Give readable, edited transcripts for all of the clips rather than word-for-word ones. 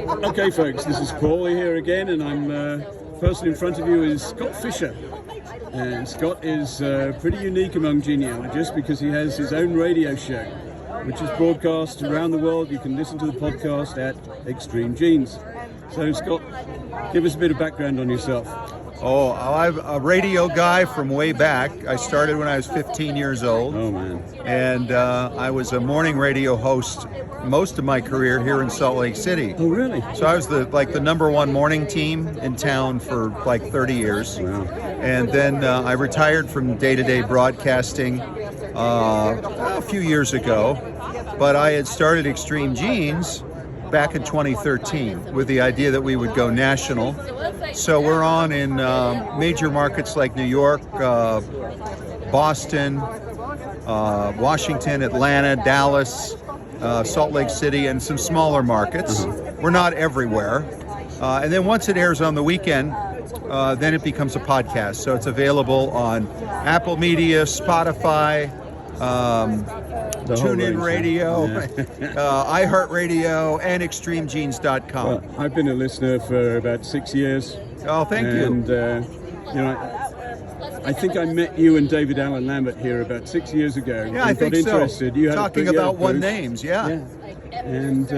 Okay, folks, this is Paulie here again, and I'm person in front of you is Scott Fisher. And Scott is pretty unique among genealogists because he has his own radio show, which is broadcast around the world. You can listen to the podcast at Extreme Genes. So, Scott, give us a bit of background on yourself. Oh, I'm a radio guy from way back. I started when I was 15 years old. Oh, man. And I was a morning radio host most of my career here in Salt Lake City. Oh, really? So I was the number one morning team in town for like 30 years. Wow. And then I retired from day-to-day broadcasting a few years ago. But I had started Extreme Genes back in 2013 with the idea that we would go national. So we're on in major markets like New York, Boston, Washington, Atlanta, Dallas, Salt Lake City, and some smaller markets. We're not everywhere. And then once it airs on the weekend, then it becomes a podcast. So it's available on Apple Media, Spotify, TuneIn Radio, iHeartRadio, and ExtremeGenes.com. Well, I've been a listener for about 6 years. Oh, thank you. And, I think I met you and David Allen Lambert here about 6 years ago. Yeah, I think interested. so. You had Talking about One Names, yeah. And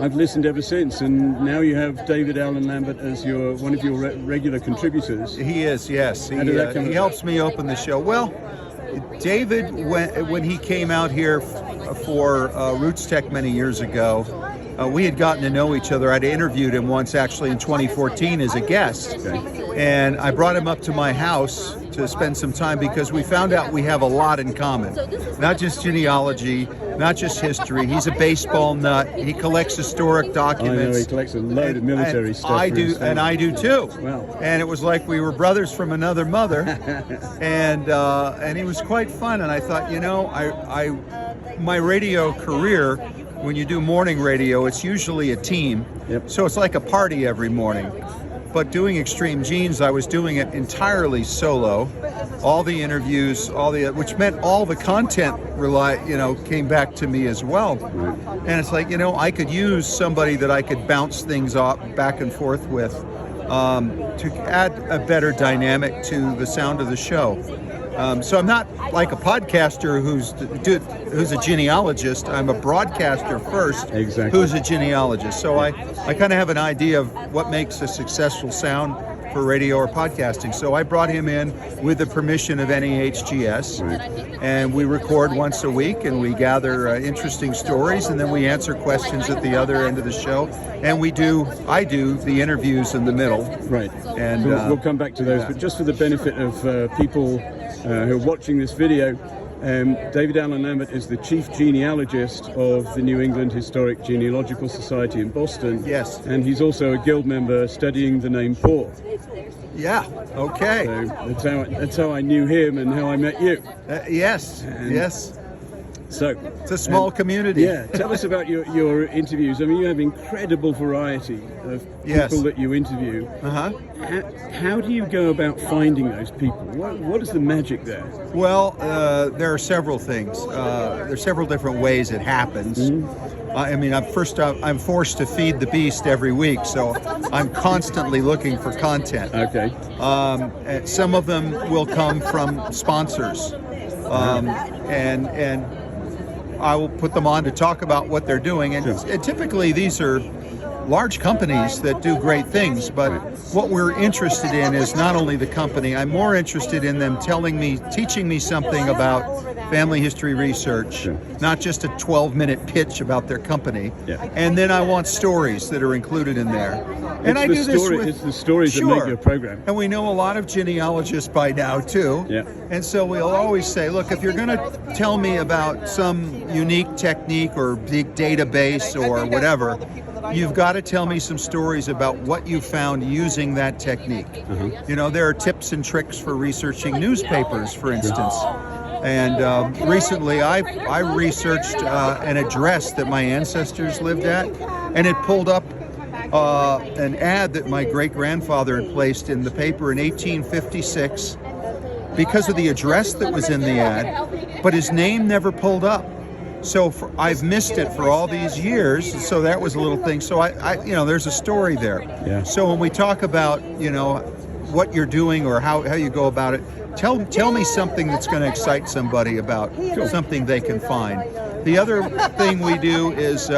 I've listened ever since, and now you have David Allen Lambert as one of your regular contributors. He is, yes. He helps me open the show. Well, David, when he came out here for RootsTech many years ago, we had gotten to know each other. I'd interviewed him once, actually, in 2014 as a guest. Okay. And I brought him up to my house to spend some time because we found out we have a lot in common. Not just genealogy, not just history. He's a baseball nut. He collects historic documents. I know, he collects a load of military stuff. I do too. Wow. And it was like we were brothers from another mother. and he was quite fun. And I thought, my radio career, when you do morning radio, it's usually a team. Yep. So it's like a party every morning. But doing Extreme Genes, I was doing it entirely solo. All the interviews, which meant all the content came back to me as well. Right. And it's like, I could use somebody that I could bounce things off back and forth with to add a better dynamic to the sound of the show. So I'm not like a podcaster who's a genealogist. I'm a broadcaster first, exactly. Who's a genealogist. So I kind of have an idea of what makes a successful sound for radio or podcasting. So I brought him in with the permission of NEHGS, right. And we record once a week, and we gather interesting stories, and then we answer questions at the other end of the show. And I do the interviews in the middle. Right. And we'll come back to those, but just for the benefit of people who are watching this video, David Allen Lambert is the chief genealogist of the New England Historic Genealogical Society in Boston. Yes. And he's also a guild member studying the name Paul. Yeah, okay. So that's how I knew him and how I met you. Yes. So it's a small community. Yeah, tell us about your interviews. I mean, you have incredible variety of people that you interview. How do you go about finding those people? What is the magic there? Well, there are several things. There's several different ways it happens. Mm-hmm. I'm forced to feed the beast every week, so I'm constantly looking for content. Okay. Some of them will come from sponsors, and I will put them on to talk about what they're doing. And typically these are large companies that do great things, but what we're interested in is not only the company. I'm more interested in them teaching me something about family history research, not just a 12-minute pitch about their company. Yeah. And then I want stories that are included in there. It's the stories that make your program. And we know a lot of genealogists by now too. Yeah. And so we'll always say, look, if you're going to tell me about some unique technique or big database or whatever, you've got to tell me some stories about what you found using that technique. There are tips and tricks for researching newspapers, for instance. And recently I researched an address that my ancestors lived at, and it pulled up an ad that my great-grandfather had placed in the paper in 1856 because of the address that was in the ad, but his name never pulled up. I've missed it for all these years. So that was a little thing. So I there's a story there. Yeah. So when we talk about, what you're doing or how you go about it, tell me something that's going to excite somebody about something they can find. The other thing we do is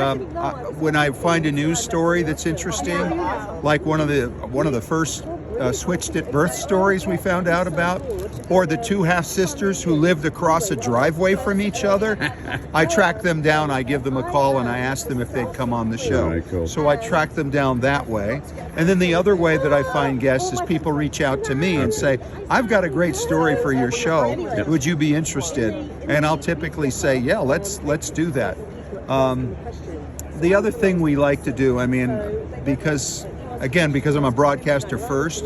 when I find a news story that's interesting, like one of the first switched at birth stories we found out about, or the two half sisters who lived across a driveway from each other. I track them down, I give them a call, and I ask them if they'd come on the show. Very cool. So I track them down that way. And then the other way that I find guests is people reach out to me and say, I've got a great story for your show. Yep. Would you be interested? And I'll typically say, yeah, let's do that. The other thing we like to do, because I'm a broadcaster first,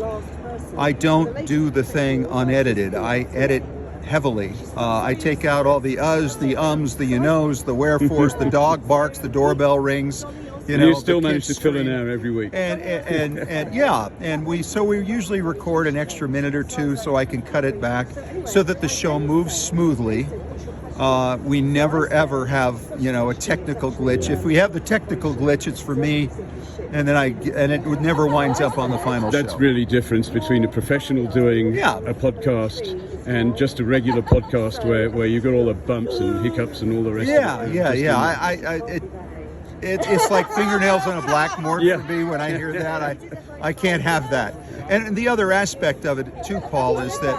I don't do the thing unedited. I edit heavily. I take out all the uhs, the ums, the you knows, the wherefores, the dog barks, the doorbell rings. You still manage to fill an hour every week. And we usually record an extra minute or two so I can cut it back so that the show moves smoothly. We never ever have a technical glitch. If we have the technical glitch, it's for me, and it never winds up on the final show. That's really difference between a professional doing a podcast and just a regular podcast where you got all the bumps and hiccups and all the rest. It's like fingernails on a blackboard for me when I hear that. I can't have that. And the other aspect of it too, Paul, is that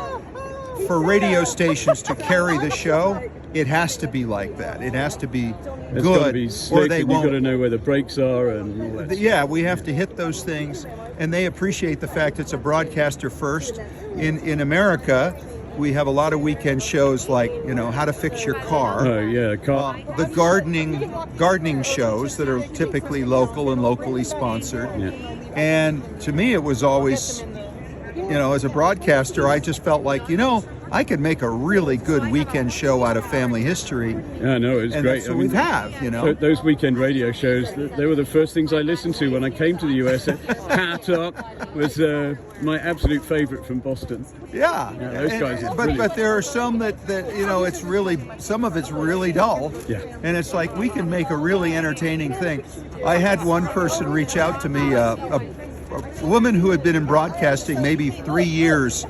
for radio stations to carry the show, it has to be like that. It has to be It's good, got to be slick, or they and won't. You've got to know where the brakes are and all that. Yeah, we have to hit those things, and they appreciate the fact it's a broadcaster first. In America, we have a lot of weekend shows like how to fix your car. Oh yeah, The gardening shows that are typically local and locally sponsored. Yeah. And to me, it was always, as a broadcaster, I just felt like, I could make a really good weekend show out of family history. Yeah, no, it's and great. that's what we have, Those weekend radio shows, they were the first things I listened to when I came to the US. Hat Up was my absolute favorite from Boston. Yeah, those guys are brilliant. but there are some that it's really, some of it's really dull. Yeah. And it's like we can make a really entertaining thing. I had one person reach out to me, a woman who had been in broadcasting maybe 3 years,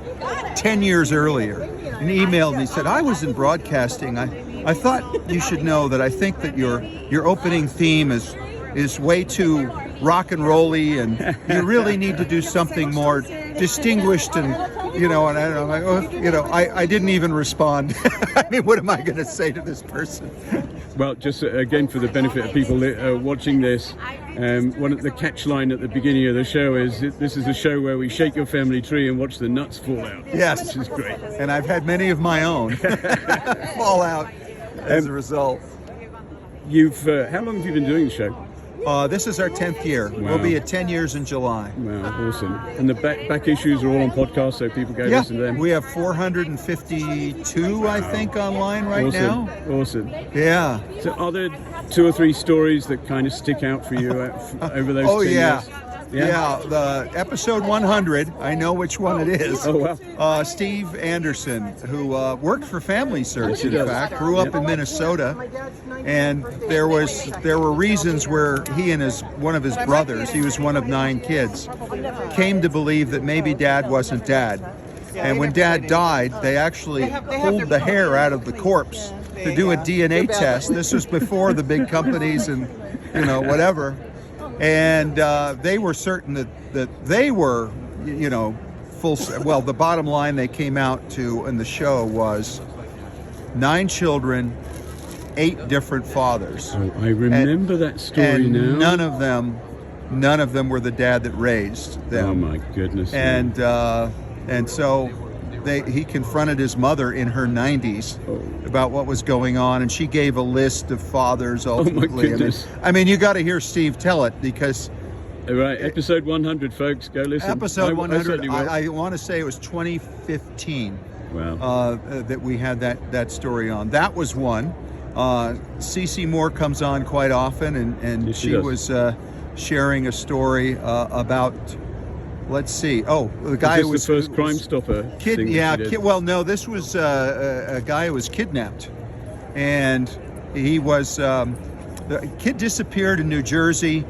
10 years earlier, and emailed me, said, I was in broadcasting. I thought you should know that I think that your opening theme is way too rock and rolly, and you really need to do something more distinguished and and I'm like, I didn't even respond. What am I going to say to this person? Well, just again for the benefit of people watching this, one of the catch line at the beginning of the show is this is a show where we shake your family tree and watch the nuts fall out. Yes, which is great. And I've had many of my own fall out as a result. How long have you been doing the show? This is our 10th year. Wow. We'll be at 10 years in July. Wow, awesome. And the back issues are all on podcasts, so people go listen to them. We have 452, I think, online right now. Awesome. Yeah. So are there 2 or 3 stories that kind of stick out for you over those 10 years? Yeah, the episode 100, I know which one it is. Oh, wow. Steve Anderson, who worked for Family Search, in does. fact, grew up in Minnesota, and there were reasons where he and one of his brothers, he was one of 9 kids, came to believe that maybe Dad wasn't Dad. And when Dad died, they actually pulled the hair out of the corpse to do a DNA test. This was before the big companies and whatever. And they were certain that they were, full. Well, the bottom line they came out to in the show was 9 children, 8 different fathers. Oh, I remember that story and now. None of them were the dad that raised them. Oh my goodness. And so he confronted his mother in her 90s about what was going on, and she gave a list of fathers ultimately. Oh my goodness. You got to hear Steve tell it, because right, episode 100, folks, go listen. Episode 100, I I want to say it was 2015. Wow. That we had that story on. That was one. Cece Moore comes on quite often, and yes, she was sharing a story about. Let's see. Oh, the guy who was the first Crime Stopper. Well, no, this was a guy who was kidnapped, and He was the kid disappeared in New Jersey,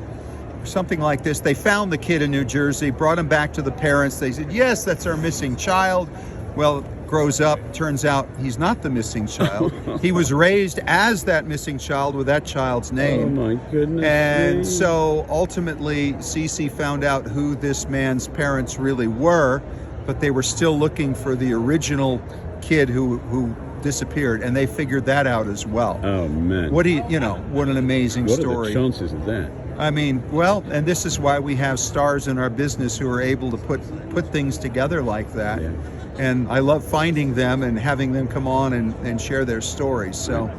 something like this. They found the kid in New Jersey, brought him back to the parents. They said, yes, that's our missing child. Well, grows up, turns out he's not the missing child. He was raised as that missing child with that child's name. Oh my goodness. And so ultimately Cece found out who this man's parents really were, but they were still looking for the original kid who disappeared, and they figured that out as well. Oh man. What an amazing What story. are the chances of that? I mean, well, and this is why we have stars in our business who are able to put things together like that. Yeah. And I love finding them and having them come on and share their stories. So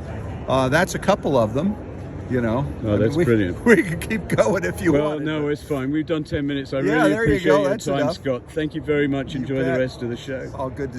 that's a couple of them, you know. Oh, that's brilliant. We can keep going if you want. Well, no, it's fine. We've done 10 minutes. I Yeah, really there you appreciate go. your That's time, enough. Scott. Thank you very much. Enjoy the bet. rest of the show. All good to see you.